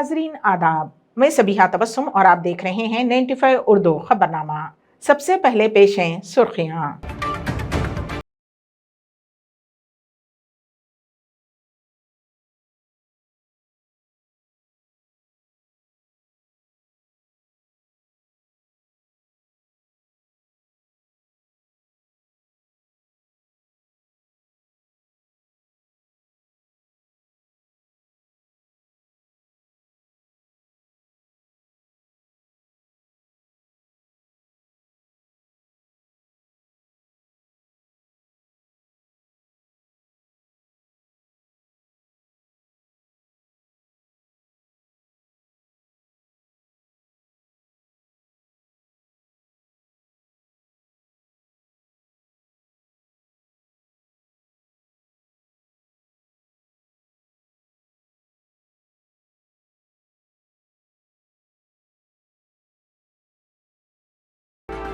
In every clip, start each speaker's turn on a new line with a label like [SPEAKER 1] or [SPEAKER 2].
[SPEAKER 1] नाजरीन आदाब, मैं सबिहा तबस्सुम और आप देख रहे हैं 95 उर्दू खबरनामा। सबसे पहले पेश हैं सुर्खियां।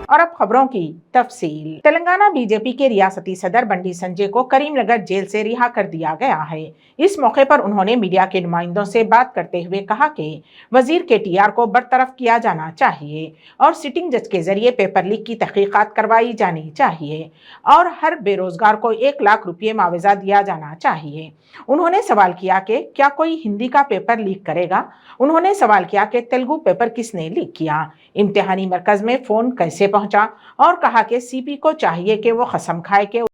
[SPEAKER 1] और अब खबरों की तफसील। तेलंगाना बीजेपी के रियासती सदर बंडी संजय को करीमनगर जेल से रिहा कर दिया गया है। इस मौके पर उन्होंने मीडिया के नुमाइंदों से बात करते हुए कहा कि वजीर केटीआर को बरतरफ किया जाना चाहिए और सिटिंग जज के जरिए पेपर लीक की तहकीकात करवाई जानी चाहिए और हर बेरोजगार को 1 लाख रुपये मुआवजा दिया जाना चाहिए। उन्होंने सवाल किया कि क्या कोई हिंदी का पेपर लीक करेगा। उन्होंने सवाल किया कि तेलुगु पेपर किसने लीक किया, इम्तिहानी मरकज में फोन कैसे पहुंचा और कहा कि सीपी को चाहिए कि वो कसम खाए कि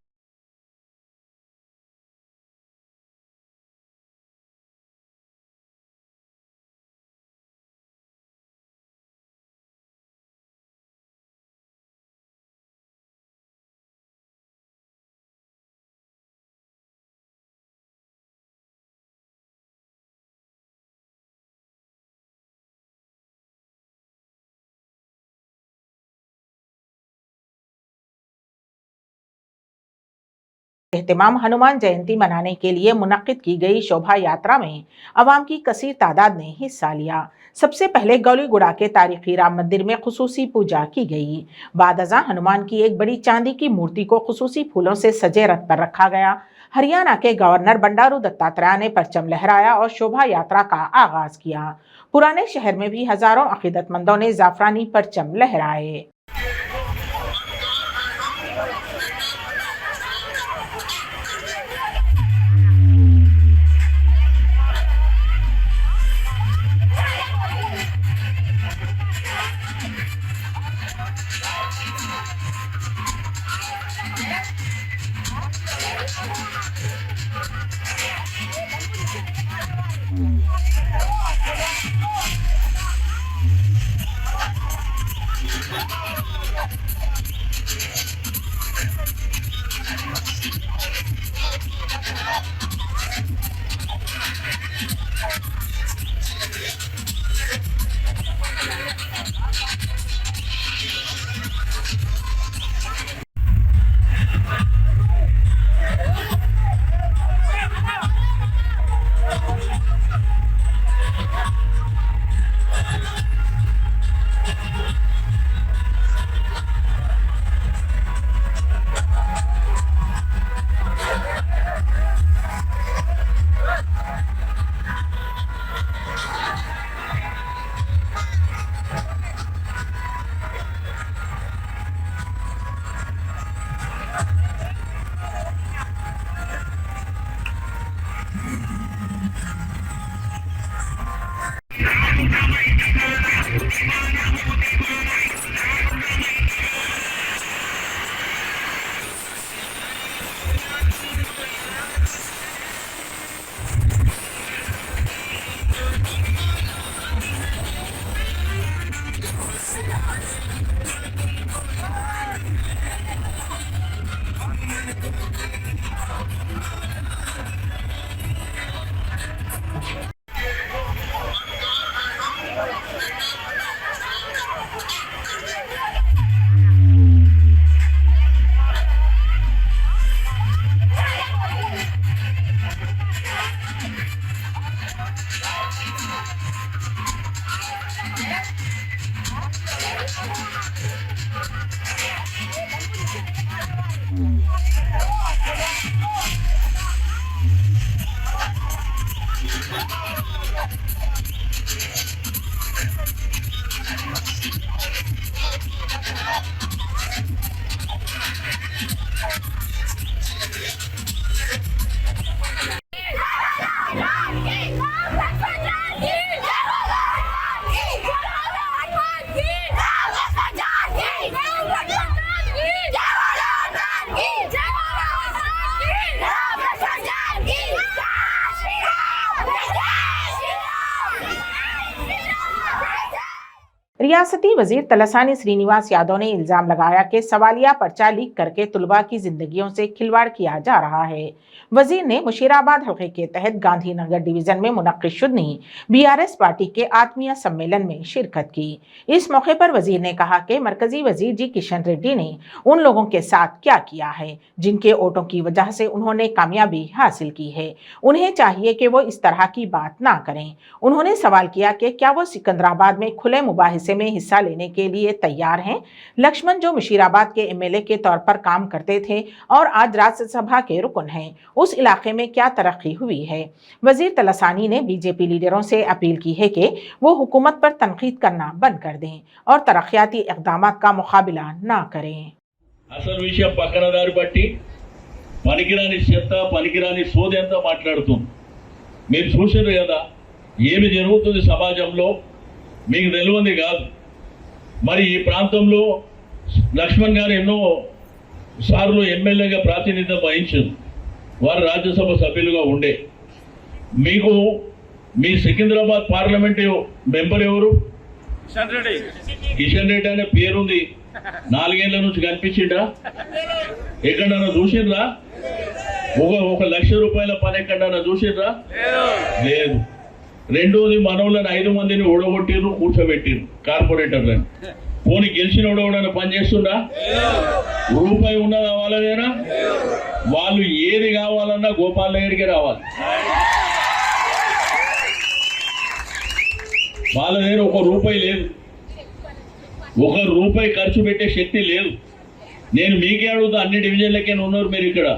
[SPEAKER 1] एहतमाम हनुमान जयंती मनाने के लिए मुनक्किद की गई शोभा यात्रा में अवाम की कसीर तादाद ने हिस्सा लिया। सबसे पहले गौलीगुड़ा के तारीखी राम मंदिर में खुसूसी पूजा की गई। बाद अज़ां हनुमान की एक बड़ी चांदी की मूर्ति को खुसूसी फूलों से सजे रथ पर रखा गया। हरियाणा के गवर्नर बंडारू दत्तात्रेय ने परचम लहराया और शोभा यात्रा का आगाज किया। पुराने शहर में भी हजारों अकीदतमंदों ने जाफरानी परचम लहराए। रियासती वजीर तलसानी श्रीनिवास यादव ने इल्जाम लगाया कि सवालिया पर्चा लीक करके तुलबा की जिंदगियों से खिलवाड़ किया जा रहा है। वजीर ने मुशीराबाद हल्के के तहत गांधीनगर डिवीजन में मुनक्किद शुदनी बीआरएस पार्टी के आत्मीय सम्मेलन में शिरकत की। इस मौके पर वजीर ने कहा कि मरकजी वजीर जी किशन रेड्डी ने उन लोगों के साथ क्या किया है जिनके वोटों की वजह से उन्होंने कामयाबी हासिल की है। उन्हें चाहिए कि वो इस तरह की बात ना करें। उन्होंने सवाल किया कि क्या वो सिकंदराबाद में खुले मुबाहिसे में हिस्सा लेने के लिए तैयार हैं। लक्ष्मण जो मुशीराबाद के एमएलए के तौर पर काम करते थे और आज राज्यसभा के रुकन हैं, उस इलाके में क्या तरक्की हुई है। वजीर तलसानी ने बीजेपी लीडरों से अपील की है कि वो हुकूमत पर तनकीद करना बंद कर दें और तरक्याती इक़दाम का मुकाबला ना करें।
[SPEAKER 2] అసలు విషయం పక్కన దారి బట్టి పనికిరాని చెత్త పనికిరాని సోది అంతా మాట్లాడుతుంది. మీరు చూసారు కదా ఏమి జరుగుతుంది సమాజంలో, మీకు తెలియంది కాదు. మరి ఈ ప్రాంతంలో లక్ష్మణ్ గారు ఎన్నో సార్లు ఎమ్మెల్యేగా ప్రాతినిధ్యం వహించారు. వారు రాజ్యసభ సభ్యులుగా ఉండే. మీకు మీ సికింద్రాబాద్ పార్లమెంట్ మెంబర్ ఎవరు? కిషన్ రెడ్డి అనే పేరుంది. 4 ఏళ్ల నుంచి కనిపించిండా? ఎక్కడన్నా చూసిండ్రా? ఒక లక్ష రూపాయల పని ఎక్కడన్నా చూసిండ్రా? లేదు. రెండోది మనోళ్ళని 5 మందిని ఓడగొట్టిర్రు, కూర్చోబెట్టిర్రు కార్పొరేటర్లని. పోనీ గెలిచిన ఓడవడని పని చేస్తుందా? రూపాయి ఉన్నదా వాళ్ళదేనా? వాళ్ళు ఏది కావాలన్నా గోపాల్ దగ్గరికి రావాలి. వాళ్ళ దగ్గర 1 రూపాయి లేదు, 1 రూపాయి ఖర్చు పెట్టే శక్తి లేదు. నేను మీకే అడుగుతా, అన్ని డివిజన్లకే ఉన్నారు మీరు ఇక్కడ.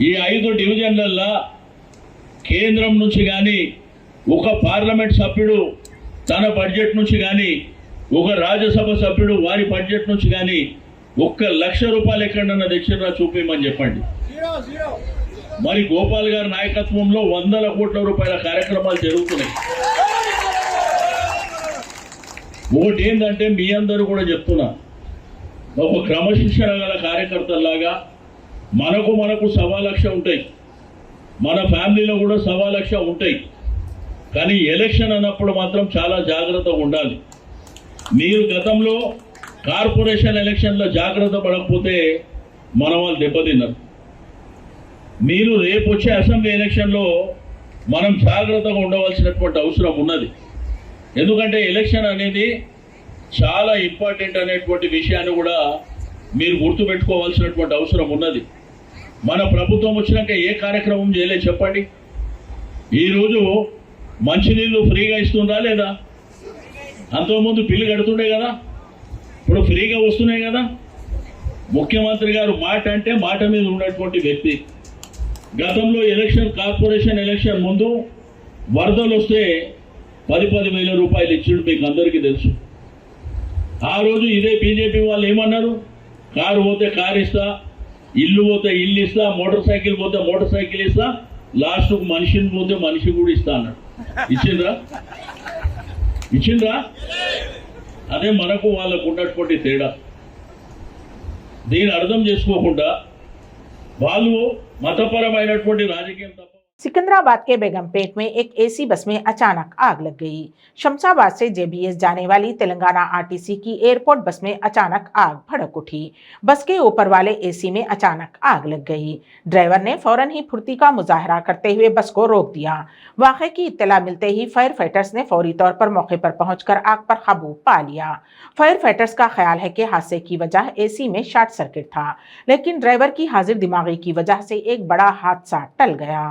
[SPEAKER 2] ఈ 5 డివిజన్లల్లో కేంద్రం నుంచి కానీ ఒక పార్లమెంట్ సభ్యుడు తన బడ్జెట్ నుంచి కానీ ఒక రాజ్యసభ సభ్యుడు వారి బడ్జెట్ నుంచి కానీ 1 లక్ష రూపాయలు ఎక్కడన్నా తెచ్చినా చూపించమని చెప్పండి. మరి గోపాల్ గారి నాయకత్వంలో వందల కోట్ల రూపాయల కార్యక్రమాలు జరుగుతున్నాయి. ఒకటి ఏంటంటే మీ అందరూ కూడా చెప్తున్నా, ఒక క్రమశిక్షణ గల కార్యకర్తలాగా మనకు 1.25 లక్ష ఉంటాయి, మన ఫ్యామిలీలో కూడా 1.25 లక్ష ఉంటాయి. కానీ ఎలక్షన్ అన్నప్పుడు మాత్రం చాలా జాగ్రత్తగా ఉండాలి. మీరు గతంలో కార్పొరేషన్ ఎలక్షన్లో జాగ్రత్త పడకపోతే మన వాళ్ళు దెబ్బతిన్నారు. మీరు రేపు వచ్చే అసెంబ్లీ ఎలక్షన్లో మనం జాగ్రత్తగా ఉండవలసినటువంటి అవసరం ఉన్నది. ఎందుకంటే ఎలక్షన్ అనేది చాలా ఇంపార్టెంట్ అనేటువంటి విషయాన్ని కూడా మీరు గుర్తుపెట్టుకోవాల్సినటువంటి అవసరం ఉన్నది. మన ప్రభుత్వం వచ్చినాక ఏ కార్యక్రమం చేయలేదు చెప్పండి. ఈరోజు మంచినీళ్ళు ఫ్రీగా ఇస్తుందా లేదా? అంతకుముందు బిల్లు కడుతుండే కదా, ఇప్పుడు ఫ్రీగా వస్తున్నాయి కదా. ముఖ్యమంత్రి గారు మాట అంటే మాట మీద ఉన్నటువంటి వ్యక్తి. గతంలో కార్పొరేషన్ ఎలక్షన్ ముందు వరదలు వస్తే 10 వేల రూపాయలు ఇచ్చిండు, మీకు అందరికీ తెలుసు. ఆ రోజు ఇదే బీజేపీ వాళ్ళు ఏమన్నారు? కారు పోతే కారు ఇస్తా, ఇల్లు పోతే ఇల్లు ఇస్తా, మోటార్ సైకిల్ పోతే మోటార్ సైకిల్ ఇస్తా, లాస్ట్కు మనిషిని పోతే మనిషి కూడా ఇస్తా అన్నాడు. ఇచ్చిండ్రా? అదే మనకు వాళ్ళకు ఉన్నటువంటి తేడా. దీన్ని అర్థం చేసుకోకుండా వాళ్ళు మతపరమైనటువంటి రాజకీయం తప్ప।
[SPEAKER 1] सिकंदराबाद के बेगमपेट में एक एसी बस में अचानक आग लग गई। शमशाबाद से जेबीएस जाने वाली तेलंगाना आरटीसी की एयरपोर्ट बस में अचानक आग भड़क उठी। बस के ऊपर वाले एसी में अचानक आग लग गई। ड्राइवर ने फौरन ही फुर्ती का मुजाहरा करते हुए बस को रोक दिया। वाक़े की इत्तला मिलते ही फायर फाइटर्स ने फौरी तौर पर मौके पर पहुंचकर आग पर काबू पा लिया। फायर फाइटर्स का ख्याल है कि हादसे की वजह एसी में शॉर्ट सर्किट था, लेकिन ड्राइवर की हाजिर दिमागी की वजह से एक बड़ा हादसा टल गया।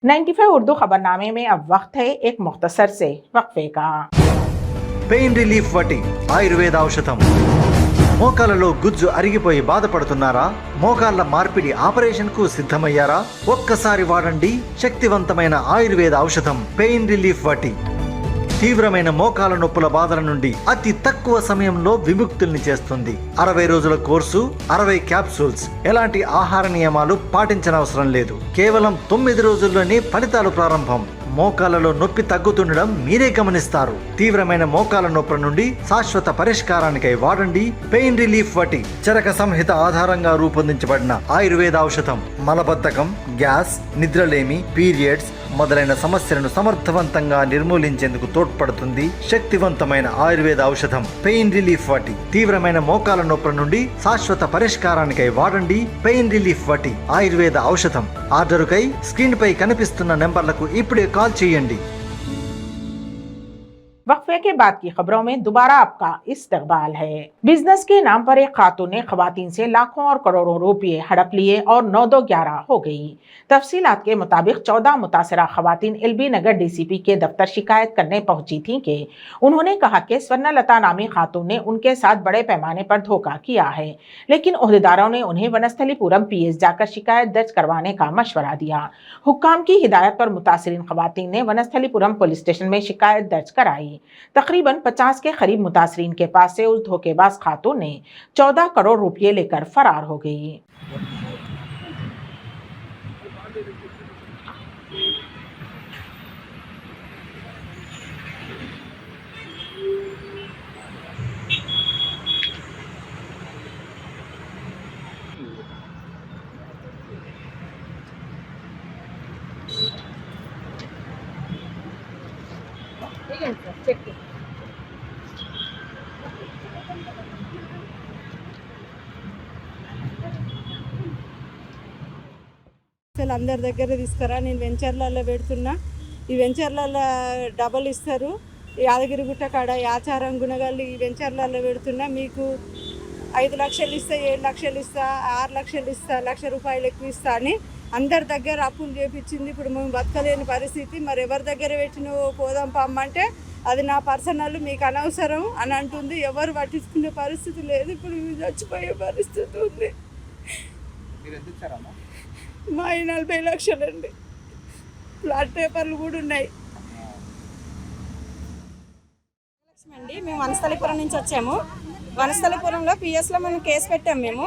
[SPEAKER 1] 95 उर्दू खबरनामे में अब वक्त है एक मुख्तसर से वक्फे का।
[SPEAKER 3] పెయిన్ రిలీఫ్ వటి ఆయుర్వేద ఔషధం. మోకాలలో గుజ్జు అరిగిపోయి బాధపడుతున్నారా? మోకాళ్ళ మార్పిడి ఆపరేషన్ కు సిద్ధమయ్యారా? ఒక్కసారి వాడండి శక్తివంతమైన ఆయుర్వేద ఔషధం పెయిన్ రిలీఫ్ వటి. తీవ్రమైన మోకాల నొప్పుల బాధల నుండి అతి తక్కువ సమయంలో విముక్తుల్ని చేస్తుంది. 60 రోజుల కోర్సు, 60 క్యాప్సూల్స్. ఎలాంటి ఆహార నియమాలు పాటించనవసరం లేదు. కేవలం 9 రోజుల్లోనే ఫలితాలు ప్రారంభం. మోకాలలో నొప్పి తగ్గుతుండడం మీరే గమనిస్తారు. తీవ్రమైన మోకాల నొప్పుల నుండి శాశ్వత పరిష్కారానికై వాడండి పెయిన్ రిలీఫ్ వటి. చరక సంహిత ఆధారంగా రూపొందించబడిన ఆయుర్వేద ఔషధం మలబద్ధకం, గ్యాస్, నిద్రలేమి, పీరియడ్స్ మొదలైన సమస్యలను సమర్థవంతంగా నిర్మూలించేందుకు తోడ్పడుతుంది. శక్తివంతమైన ఆయుర్వేద ఔషధం పెయిన్ రిలీఫ్ వటి. తీవ్రమైన మోకాల నొప్పుల నుండి శాశ్వత పరిష్కారానికై వాడండి పెయిన్ రిలీఫ్ వటి ఆయుర్వేద ఔషధం. ఆర్డరుకై స్క్రీన్ పై కనిపిస్తున్న నెంబర్లకు ఇప్పుడే కాల్ చేయండి.
[SPEAKER 1] वक्फे के बाद की खबरों में दोबारा आपका इस्तकबाल है। बिजनेस के नाम पर एक खातून ने खवातीन से लाखों और करोड़ों रुपये हड़प लिए और 9-2-11 हो गई। तफसीलात के मुताबिक 14 मुतासरा खवातीन एलबी नगर डीसीपी के दफ्तर शिकायत करने पहुंची थीं कि उन्होंने कहा कि स्वर्णलता नामी खातून ने उनके साथ बड़े पैमाने पर धोखा किया है, लेकिन ओहदेदारों ने उन्हें वनस्थलीपुरम पीएस जाकर शिकायत दर्ज करवाने का मशवरा दिया। हुक्काम की हिदायत पर मुतासरीन खवातीन ने वनस्थलीपुरम पुलिस स्टेशन में शिकायत दर्ज कराई। तकरीबन 50 के करीब मुतासरीन के पास से उस धोखेबाज खातून ने 14 करोड़ रुपये लेकर फरार हो गई।
[SPEAKER 4] అందరి దగ్గర తీసుకురా, నేను వెంచర్లలో పెడుతున్నా. ఈ వెంచర్లలో డబల్ ఇస్తారు. యాదగిరిగుట్ట కాడ ఆచారం గుణగాళ్ళు ఈ వెంచర్లలో పెడుతున్నా. మీకు 5 లక్షలు ఇస్తా, 7 లక్షలు ఇస్తా, 6 లక్షలు ఇస్తా, 1 లక్ష రూపాయలు ఎక్కువ ఇస్తా అని అందరి దగ్గర అప్పులు చేపించింది. ఇప్పుడు మేము బతకలేని పరిస్థితి. మరి ఎవరి దగ్గర పెట్టిన పోదాం పమ్మంటే అది నా పర్సనల్, మీకు అనవసరం అని అంటుంది. ఎవరు పట్టించుకునే పరిస్థితి లేదు. ఇప్పుడు చచ్చిపోయే పరిస్థితి ఉంది. మా 40 లక్షలండి. ఫ్లాట్ పేపర్లు కూడా ఉన్నాయి. అండి మేము వనస్థలిపురం నుంచి వచ్చాము. వనస్థలిపురంలో పిఎస్లో మనం కేసు పెట్టాము. మేము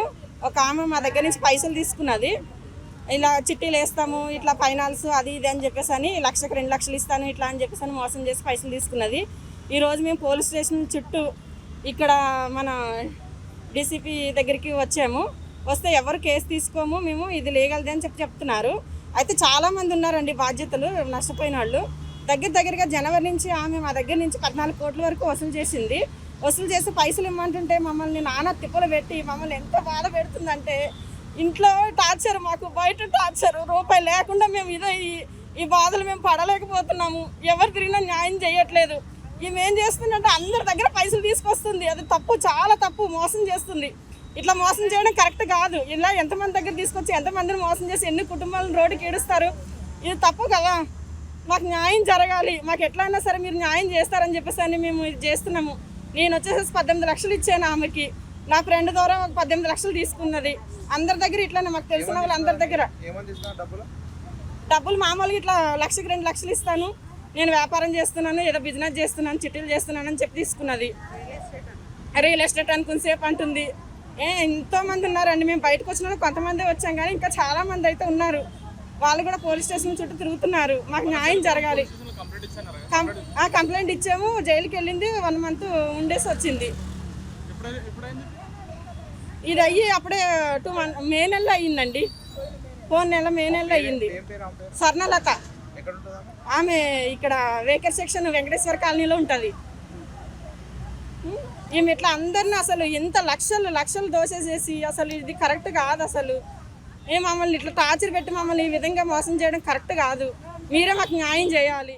[SPEAKER 4] ఒక ఆమె మా దగ్గర నుంచి పైసలు తీసుకున్నది. ఇలా చిట్టీలు వేస్తాము, ఇట్లా ఫైనాన్స్ అది ఇది అని చెప్పేసి అని 1 లక్షకు 2 లక్షలు ఇస్తాను ఇట్లా అని చెప్పేసి అని మోసం చేసి పైసలు తీసుకున్నది. ఈరోజు మేము పోలీస్ స్టేషన్ చుట్టూ ఇక్కడ మన డీసీపీ దగ్గరికి వచ్చాము. వస్తే ఎవరు కేసు తీసుకోము, మేము ఇది లీగల్ది అని చెప్తున్నారు. అయితే చాలామంది ఉన్నారండి బాధ్యతలు నష్టపోయిన వాళ్ళు. దగ్గరగా జనవరి నుంచి ఆమె మా దగ్గర నుంచి 14 కోట్ల వరకు వసూలు చేసింది. వసూలు చేసి పైసలు ఇమ్మంటుంటే మమ్మల్ని నానా తిప్పలు పెట్టి మమ్మల్ని ఎంత బాధ పెడుతుందంటే, ఇంట్లో టార్చర్, మాకు బయట టార్చర్, రూపాయి లేకుండా మేము ఈ బాధలు మేము పడలేకపోతున్నాము. ఎవరు తిరిగినా న్యాయం చేయట్లేదు. ఈమె ఏం చేస్తుందంటే అందరి దగ్గర పైసలు తీసుకొస్తుంది. అది తప్పు, చాలా తప్పు. మోసం చేస్తుంది. ఇట్లా మోసం చేయడం కరెక్ట్ కాదు. ఇలా ఎంతమంది దగ్గర తీసుకొచ్చి ఎంతమందిని మోసం చేసి ఎన్ని కుటుంబాలను రోడ్డుకి ఈడుస్తారు. ఇది తప్పు కదా. మాకు న్యాయం జరగాలి. మాకు ఎట్లయినా సరే మీరు న్యాయం చేస్తారని చెప్పేసి అని మేము ఇది చేస్తున్నాము. నేను వచ్చేసి 18 లక్షలు ఇచ్చాను ఆమెకి. నా ఫ్రెండ్ ద్వారా ఒక 18 లక్షలు తీసుకున్నది. అందరి దగ్గర ఇట్లానే మాకు తెలిసిన వాళ్ళు అందరి దగ్గర డబ్బులు మామూలుగా ఇట్లా 1 లక్షకి 2 లక్షలు ఇస్తాను, నేను వ్యాపారం చేస్తున్నాను, ఏదో బిజినెస్ చేస్తున్నాను, చిట్టీలు చేస్తున్నాను అని చెప్పి తీసుకున్నది. రియల్ ఎస్టేట్ అనుకునేసేపు అంటుంది. ఎంతోమంది ఉన్నారండి. మేము బయటకు వచ్చిన కొంతమంది వచ్చాం, కానీ ఇంకా చాలామంది అయితే ఉన్నారు. వాళ్ళు కూడా పోలీస్ స్టేషన్ చుట్టూ తిరుగుతున్నారు. మాకు న్యాయం జరగాలి. కంప్లైంట్ ఇచ్చాము. జైలుకి వెళ్ళింది. 1 మంత్ ఉండేసి వచ్చింది. ఇది అయ్యి అప్పుడే 2 మంత్స్ మే నెలలో అయ్యిందండి. మే నెలలో అయ్యింది. స్వర్ణలత ఆమె ఇక్కడ వేకర్ సెక్షన్ వెంకటేశ్వర కాలనీలో ఉంటుంది. ఈమె ఇట్లా అందరిని అసలు ఎంత లక్షలు దోసేసేసి అసలు ఇది కరెక్ట్ కాదు. అసలు మమ్మల్ని ఇట్లా టార్చర్ పెట్టి మమ్మల్ని ఈ విధంగా మోసం చేయడం కరెక్ట్ కాదు. మీరే మాకు న్యాయం చేయాలి.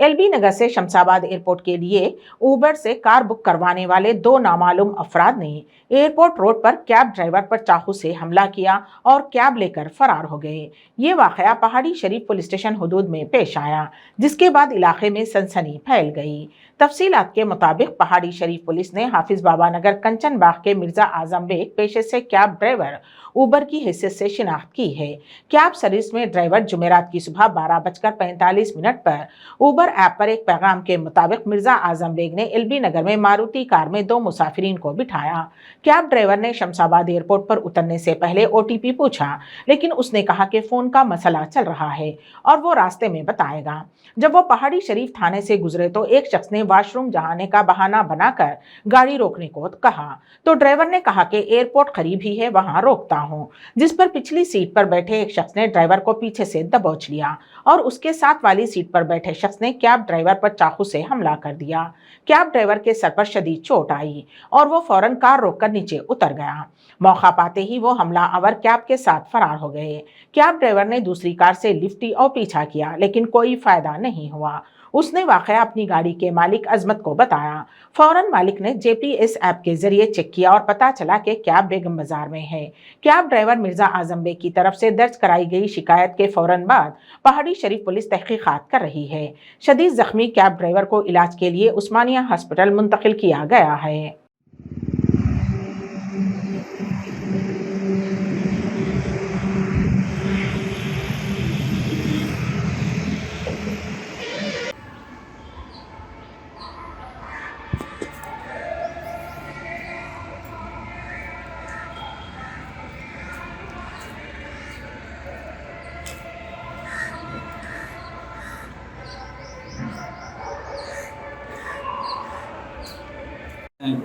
[SPEAKER 1] एलबी नगर से शमशाबाद एयरपोर्ट के लिए उबर से कार बुक करवाने वाले दो नामालूम अफराद ने एयरपोर्ट रोड पर कैब ड्राइवर पर चाकू से हमला किया और कैब लेकर फरार हो गए। ये वाकया पहाड़ी शरीफ पुलिस स्टेशन हुदूद में पेश आया, जिसके बाद इलाके में सनसनी फैल गई। तफसीलात के मुताबिक पहाड़ी शरीफ पुलिस ने हाफिज बाबा नगर कंचन बाग के मिर्जा आजम बेग पेशे से कैब ड्राइवर उबर की हैसियत से शिनाख्त की है। कैब सर्विस में ड्राइवर जुमेरात की सुबह 12:45 पर उबर ऐप पर एक पैगाम के मुताबिक मिर्जा आजम बेग ने एलबी नगर में मारुति कार में दो मुसाफिरीन को बिठाया। कैब ड्राइवर ने शमशाबाद एयरपोर्ट पर उतरने से पहले ओटीपी पूछा, लेकिन उसने कहा कि फोन का मसला चल रहा है और वो रास्ते में बताएगा। जब वो पहाड़ी शरीफ थाने से गुजरे तो एक शख्स ने वॉशरूम जाने का बहाना बनाकर गाड़ी रोकने को कहा, तो ड्राइवर ने कहा कि एयरपोर्ट करीब ही है, वहां रोकता हूं, जिस पर पिछली सीट पर बैठे एक शख्स ने ड्राइवर को पीछे से दबोच लिया और उसके साथ वाली सीट पर बैठे शख्स ने कैब ड्राइवर पर चाकू से हमला कर दिया। कैब ड्राइवर के सर पर शदीद चोट आई और वो फौरन कार रोककर नीचे उतर गया। मौका पाते ही वो हमलावर कैब के साथ फरार हो गए। कैब ड्राइवर ने दूसरी कार से लिफ्ट और पीछा किया, लेकिन कोई फायदा नहीं हुआ। उसने वाकया अपनी गाड़ी के मालिक अजमत को बताया। फौरन मालिक ने जीपीएस ऐप के जरिए चेक किया और पता चला कि कैब बेगम बाजार में है। कैब ड्राइवर मिर्जा आजम बेग की तरफ से दर्ज कराई गई शिकायत के फौरन बाद पहाड़ी शरीफ पुलिस तहकीकात कर रही है। शदीद जख्मी कैब ड्राइवर को इलाज के लिए उस्मानिया हॉस्पिटल मुंतकिल किया गया है।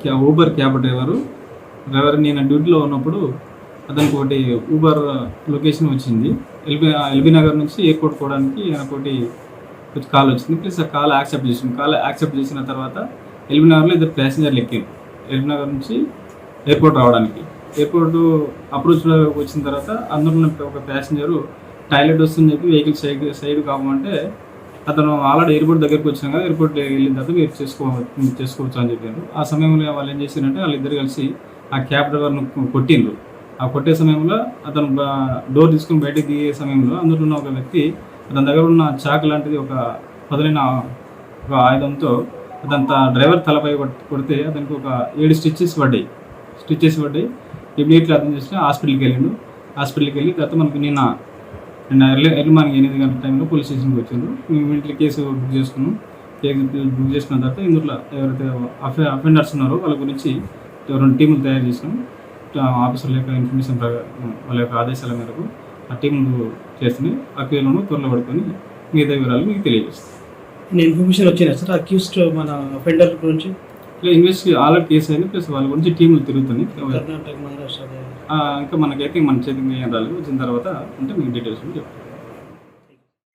[SPEAKER 5] क्या ఊబర్ క్యాబ్ డ్రైవర్ నేను డ్యూటీలో ఉన్నప్పుడు అతనికి ఒకటి ఊబర్ లొకేషన్ వచ్చింది. ఎల్బీ నగర్ నుంచి ఎయిర్పోర్ట్ పోవడానికి ఒకటి కాల్ వచ్చింది. ప్లస్ ఆ కాల్ యాక్సెప్ట్ చేసింది. కాల్ యాక్సెప్ట్ చేసిన తర్వాత ఎల్బీ నగర్లో ఇద్దరు ప్యాసింజర్లు ఎక్కారు ఎల్బీ నగర్ నుంచి ఎయిర్పోర్ట్ రావడానికి. ఎయిర్పోర్ట్ అప్రోచ్ వచ్చిన తర్వాత అందులో ఒక ప్యాసింజరు టాయిలెట్ వస్తుందని చెప్పి వెహికల్ సైడ్ కావమంటే అతను ఆల్రెడీ ఎయిర్పోర్ట్ దగ్గరికి వచ్చినా కదా, ఎయిర్పోర్ట్ వెళ్ళిన తర్వాత మీరు చేసుకోవచ్చు అని చెప్పారు. ఆ సమయంలో వాళ్ళు ఏం చేశారంటే వాళ్ళిద్దరు కలిసి ఆ క్యాబ్ డ్రైవర్ను కొట్టిండ్రు. ఆ కొట్టే సమయంలో అతను డోర్ తీసుకుని బయటకు దిగే సమయంలో అందులో ఉన్న ఒక వ్యక్తి అతని దగ్గర ఉన్న చాక్ లాంటిది ఒక పదులైన ఒక ఆయుధంతో అతను డ్రైవర్ తలపై కొడితే అతనికి ఒక 7 స్టిచ్చెస్ పడ్డాయి. ఇమీడియట్లీ అతను చేసిన హాస్పిటల్కి వెళ్ళి తర్వాత మనకు నిన్న ఎర్లీ మార్నింగ్ 8 గంటల టైంలో పోలీస్ స్టేషన్కి వచ్చారు. మేము ఇమీడియట్లీ కేసు బుక్ చేసుకున్నాం. కేసు బుక్ చేసుకున్న తర్వాత ఇందులో ఎవరైతే అఫెండర్స్ ఉన్నారో వాళ్ళ గురించి 2 టీములు తయారు చేసినాం. ఆఫీసర్ల యొక్క ఇన్ఫర్మేషన్ వాళ్ళ యొక్క ఆదేశాల మేరకు ఆ టీములు చేస్తున్నాయి. ఆ కేసులను త్వరలో పడుకొని మిగతా వివరాలు మీకు తెలియజేస్తాం.
[SPEAKER 6] ఇన్ఫర్మేషన్ వచ్చినా సార్ అక్యూస్డ్ మన అఫెండర్ గురించి
[SPEAKER 5] ఇన్వెస్టిగేషన్ ఆల్రెడీ కేసు అయింది. ప్లస్ వాళ్ళ గురించి టీములు తిరుగుతున్నాయి.
[SPEAKER 6] కర్ణాటక మహారాష్ట్ర
[SPEAKER 5] ఇంకా మనకైతే మన చేతికి ఏం రాలేదు. వచ్చిన తర్వాత అంటే మీకు డీటెయిల్స్ చెప్తాను.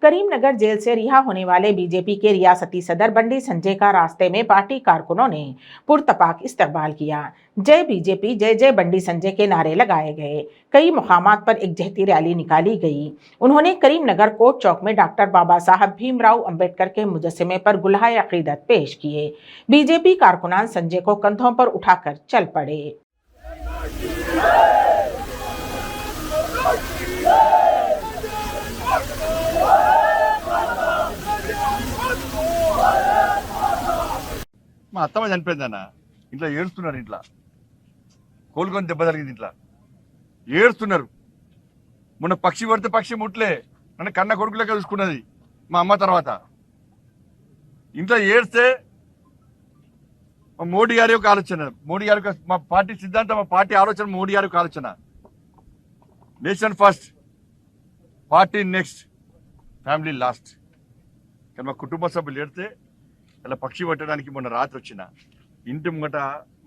[SPEAKER 1] करीमनगर जेल से रिहा होने वाले बीजेपी के रियासती सदर बंडी संजय का रास्ते में पार्टी कारकुनों ने पुरतपाक इस्तकबाल किया। जय बीजेपी, जय जय बंडी संजय के नारे लगाए गए। कई मुकामात पर एक जहती रैली निकाली गई। उन्होंने करीमनगर कोट चौक में डॉक्टर बाबा साहब भीमराव अंबेडकर के मुजस्समे पर गुलहाए अकीदत पेश किए। बीजेपी कारकुनान संजय को कंधों पर उठाकर चल पड़े।
[SPEAKER 7] మా అత్తమ్మ చనిపోయిందన్న, ఇంట్లో ఏడుస్తున్నారు. ఇంట్లో కోలుకొని దెబ్బ జరిగింది. ఇంట్లో ఏడుస్తున్నారు. మొన్న పక్షి పడితే పక్షి ముట్లే నన్ను కన్న కొడుకులకే చూసుకున్నది మా అమ్మ తర్వాత. ఇంట్లో ఏడిస్తే మా మోడీ గారి యొక్క ఆలోచన, మోడీ గారి మా పార్టీ సిద్ధాంతం, మా పార్టీ ఆలోచన, మోడీ గారి యొక్క ఆలోచన. Nation first, party next, family last. కానీ మా కుటుంబ సభ్యులు ఏడితే ఇలా పక్షి పట్టడానికి మొన్న రాత్రి వచ్చిన ఇంటి ముంగట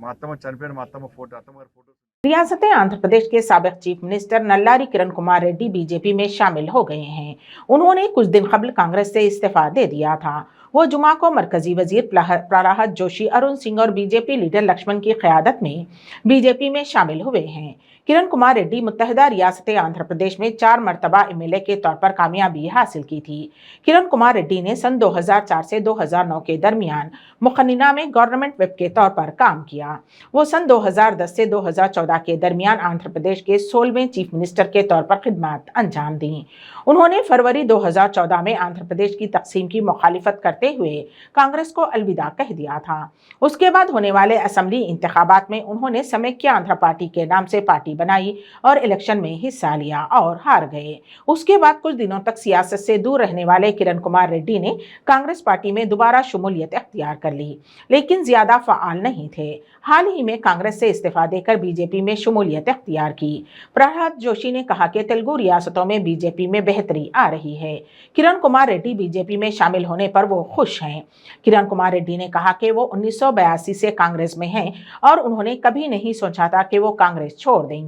[SPEAKER 7] మా అత్తమ్మ చనిపోయిన మా అత్తమ్మ అత్తమ్మ ఫోటో।
[SPEAKER 1] रियासत आंध्र प्रदेश के साबिक chief minister Nallari Kiran Kumar Reddy BJP में शामिल हो गए हैं। उन्होंने कुछ दिन कबल कांग्रेस से इस्तीफा दे दिया था। वो जुमा को मरकजी वजीर प्रहलाद जोशी, अरुण सिंह और बीजेपी लीडर लक्ष्मण की क़यादत में बीजेपी में शामिल हुए हैं। किरण कुमार रेड्डी मुत्तहिदा रियासत आंध्र प्रदेश में 4 मरतबा एमएलए के तौर पर कामयाबी हासिल की थी। किरण कुमार रेड्डी ने सन 2004 से 2009 के दरमियान मुखन्ना में गवर्नमेंट विप के तौर पर काम किया। वो सन 2010 से 2014 के दरमियान आंध्र प्रदेश के 16वें चीफ मिनिस्टर के तौर पर खिदमत अंजाम दी। उन्होंने फरवरी 2014 में आंध्र प्रदेश की तकसीम की मुखालिफत करते हुए कांग्रेस को अलविदा कह दिया था। उसके बाद होने वाले असेंबली इंतखाबात में उन्होंने समेक्य आंध्र पार्टी के नाम से पार्टी बनाई और इलेक्शन में हिस्सा लिया और हार गए। उसके बाद कुछ दिनों तक सियासत से दूर रहने वाले किरण कुमार रेड्डी ने कांग्रेस पार्टी में दोबारा शमूलियत अख्तियार कर ली, लेकिन ज्यादा फाल नहीं थे। हाल ही में कांग्रेस से इस्तीफा देकर बीजेपी में शमूलियत अख्तियार की। प्रहलाद जोशी ने कहा कि तेलुगु रियासतों में बीजेपी में बेहतरी आ रही है। किरण कुमार रेड्डी बीजेपी में शामिल होने पर वो खुश हैं। किरण कुमार रेड्डी ने कहा कि वो 1982 से कांग्रेस में हैं और उन्होंने कभी नहीं सोचा था कि वो कांग्रेस छोड़ देंगे।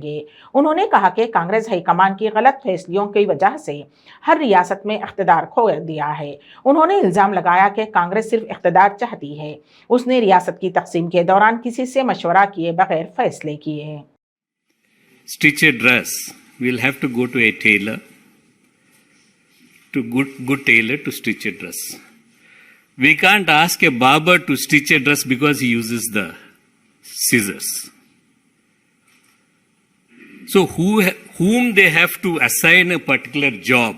[SPEAKER 1] उन्होंने कहा कि कांग्रेस हाईकमान की गलत फैसलों की वजह से हर रियासत में इख्तिदार खो दिया है। उन्होंने इल्जाम लगाया कि कांग्रेस सिर्फ इख्तिदार चाहती है। उसने रियासत की तकसीम के दौरान किसी से मशवरा किए बगैर फैसले किए।
[SPEAKER 8] Stitch a dress, we'll have to go to a tailor, to good tailor to stitch a dress. We can't ask a barber to stitch a dress because he uses the scissors. So whom they have to assign a particular job,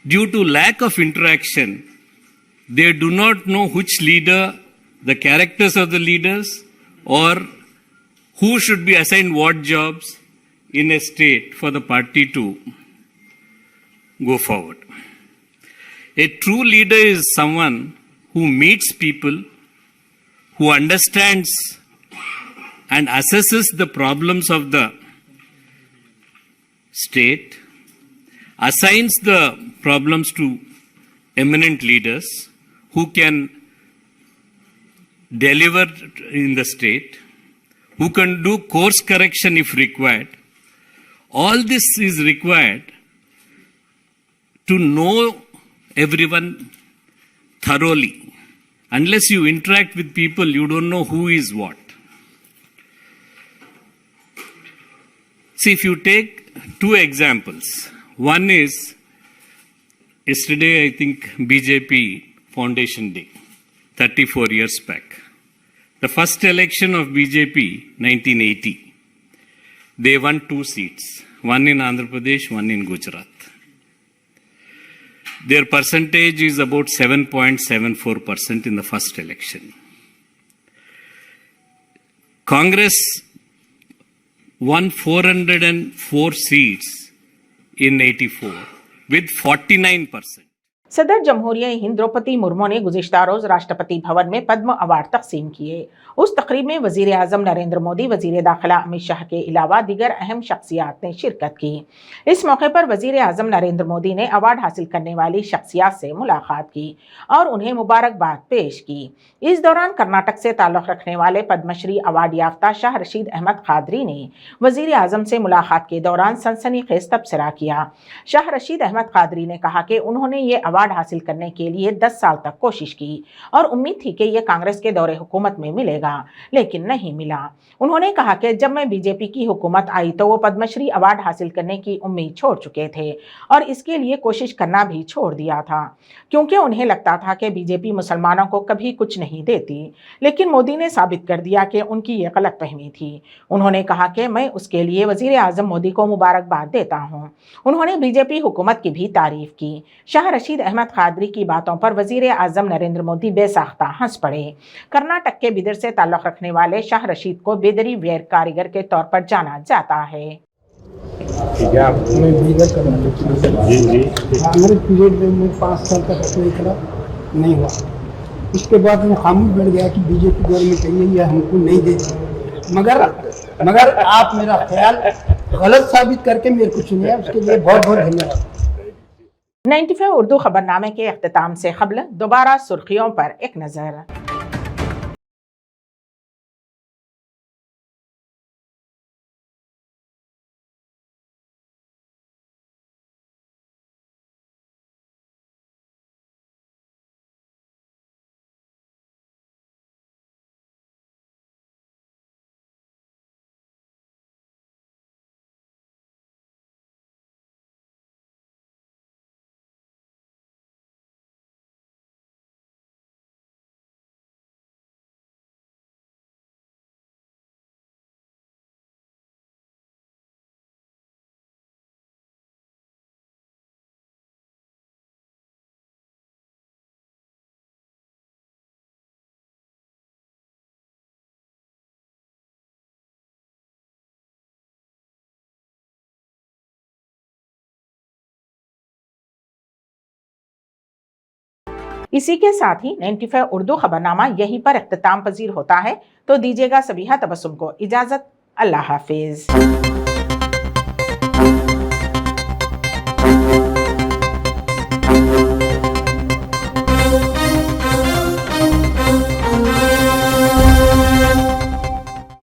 [SPEAKER 8] due to lack of interaction, they do not know which leader, the characters of the leaders, or who should be assigned what jobs in a state for the party to go forward. A true leader is someone who meets people, who understands and assesses the problems of the state, assigns the problems to eminent leaders who can deliver in the state, who can do course correction if required. All this is required to know everyone thoroughly. Unless you interact with people, you don't know who is what. See, if you take 2 examples. One is, yesterday I think BJP Foundation Day, 34 years back. The first election of BJP, 1980, they won 2 seats, one in Andhra Pradesh, one in Gujarat. Their percentage is about 7.74% in the first election. Congress won 404 seats in 84 with 49%.
[SPEAKER 1] सदर जमहूरिया हिंद द्रौपदी मुर्मू ने गुज़िश्ता रोज राष्ट्रपति भवन में पद्म award तकसीम किए। उस तकरीब में वजीर आजम नरेंद्र मोदी, वजीर दाखिला अमित शाह के अलावा दीगर अहम शख्सियात ने शिरकत की। इस मौके पर वजीर आजम नरेंद्र मोदी ने अवार्ड हासिल करने वाली शख्सियात से मुलाकात की और उन्हें मुबारकबाद पेश की। इस दौरान कर्नाटक से ताल्लुक़ रखने वाले पद्मश्री अवार्ड याफ्ता शाह रशीद अहमद खादरी ने वजीर आजम से मुलाकात के दौरान सनसनीखेज तबसरा किया। शाह रशीद अहमद खादरी ने कहा कि उन्होंने ये अवार्ड हासिल करने के लिए 10 साल तक कोशिश की और उम्मीद थी कि यह कांग्रेस के दौरे हुकूमत में मिलेगा, लेकिन नहीं मिला। उन्होंने कहा कि जब मैं बीजेपी की हुकूमत आई तो वो पद्मश्री अवार्ड हासिल करने की उम्मीद छोड़ चुके थे और इसके लिए कोशिश करना भी छोड़ दिया था, क्योंकि उन्हें लगता था कि बीजेपी मुसलमानों को कभी कुछ नहीं देती। लेकिन मोदी ने साबित कर दिया कि उनकी ये गलतफहमी थी। उन्होंने कहा कि मैं उसके लिए वजीर आजम मोदी को मुबारकबाद देता हूँ। उन्होंने बीजेपी हुकूमत की भी तारीफ की। शाह रशीद अहमद खादरी की बातों पर वजीर आजम नरेंद्र मोदी बेसाख्ता हंस पड़े। कर्नाटक के बिदर से ताल्लुक़ रखने वाले शाह रशीद को बेदरी वेयर कारीगर के तौर पर जाना जाता है।
[SPEAKER 9] मैं बीदर कर्नाटक से कांग्रेस पीरियड में 5 साल तक कोई तरह नहीं हुआ। उसके बाद मैं खामोश बैठ गया कि बीजेपी गवर्नमेंट है ये हमको नहीं देती, मगर आप मेरा ख्याल गलत साबित करके मेरे को चुनिया, उसके लिए बहुत बहुत धन्यवाद।
[SPEAKER 1] 95 उर्दू खबरनामे के अख्तिताम से क़ब्ल दोबारा सुर्खियों पर एक नज़र। इसी के साथ ही 95 उर्दू खबरनामा यहीं पर इख्तिताम पजीर होता है। तो दीजिएगा सबीहा तबस्सुम को इजाजत। अल्लाह हाफिज।